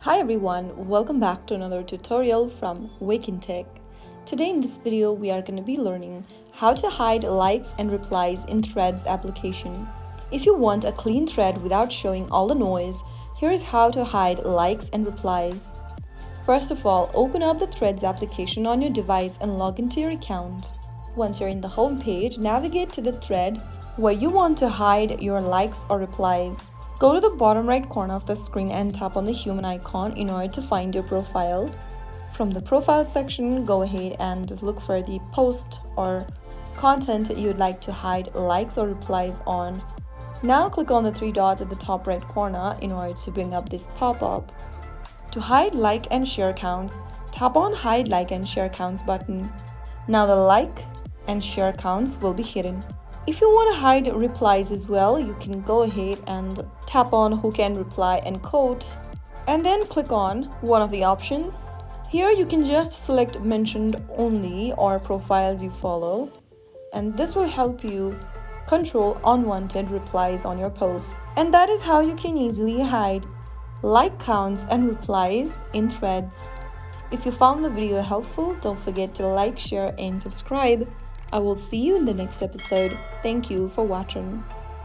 Hi everyone, welcome back to another tutorial from Wake&Tech. Today in this video we are going to be learning how to hide likes and replies in Threads application. If you want a clean thread without showing all the noise, here is how to hide likes and replies. First of all, open up the Threads application on your device and log into your account. Once you're in the home page, navigate to the thread where you want to hide your likes or replies. Go to the bottom right corner of the screen and tap on the human icon in order to find your profile. From the profile section, go ahead and look for the post or content you'd like to hide likes or replies on. Now click on the three dots at the top right corner in order to bring up this pop-up. To hide like and share counts, tap on Hide Like and Share Counts button. Now the like and share counts will be hidden. If you want to hide replies as well, you can go ahead and tap on Who Can Reply and Quote, and then click on one of the options. Here you can just select Mentioned Only or profiles you follow, and this will help you control unwanted replies on your posts. And that is how you can easily hide like counts and replies in Threads. If you found the video helpful, don't forget to like, share, and subscribe. I will see you in the next episode. Thank you for watching.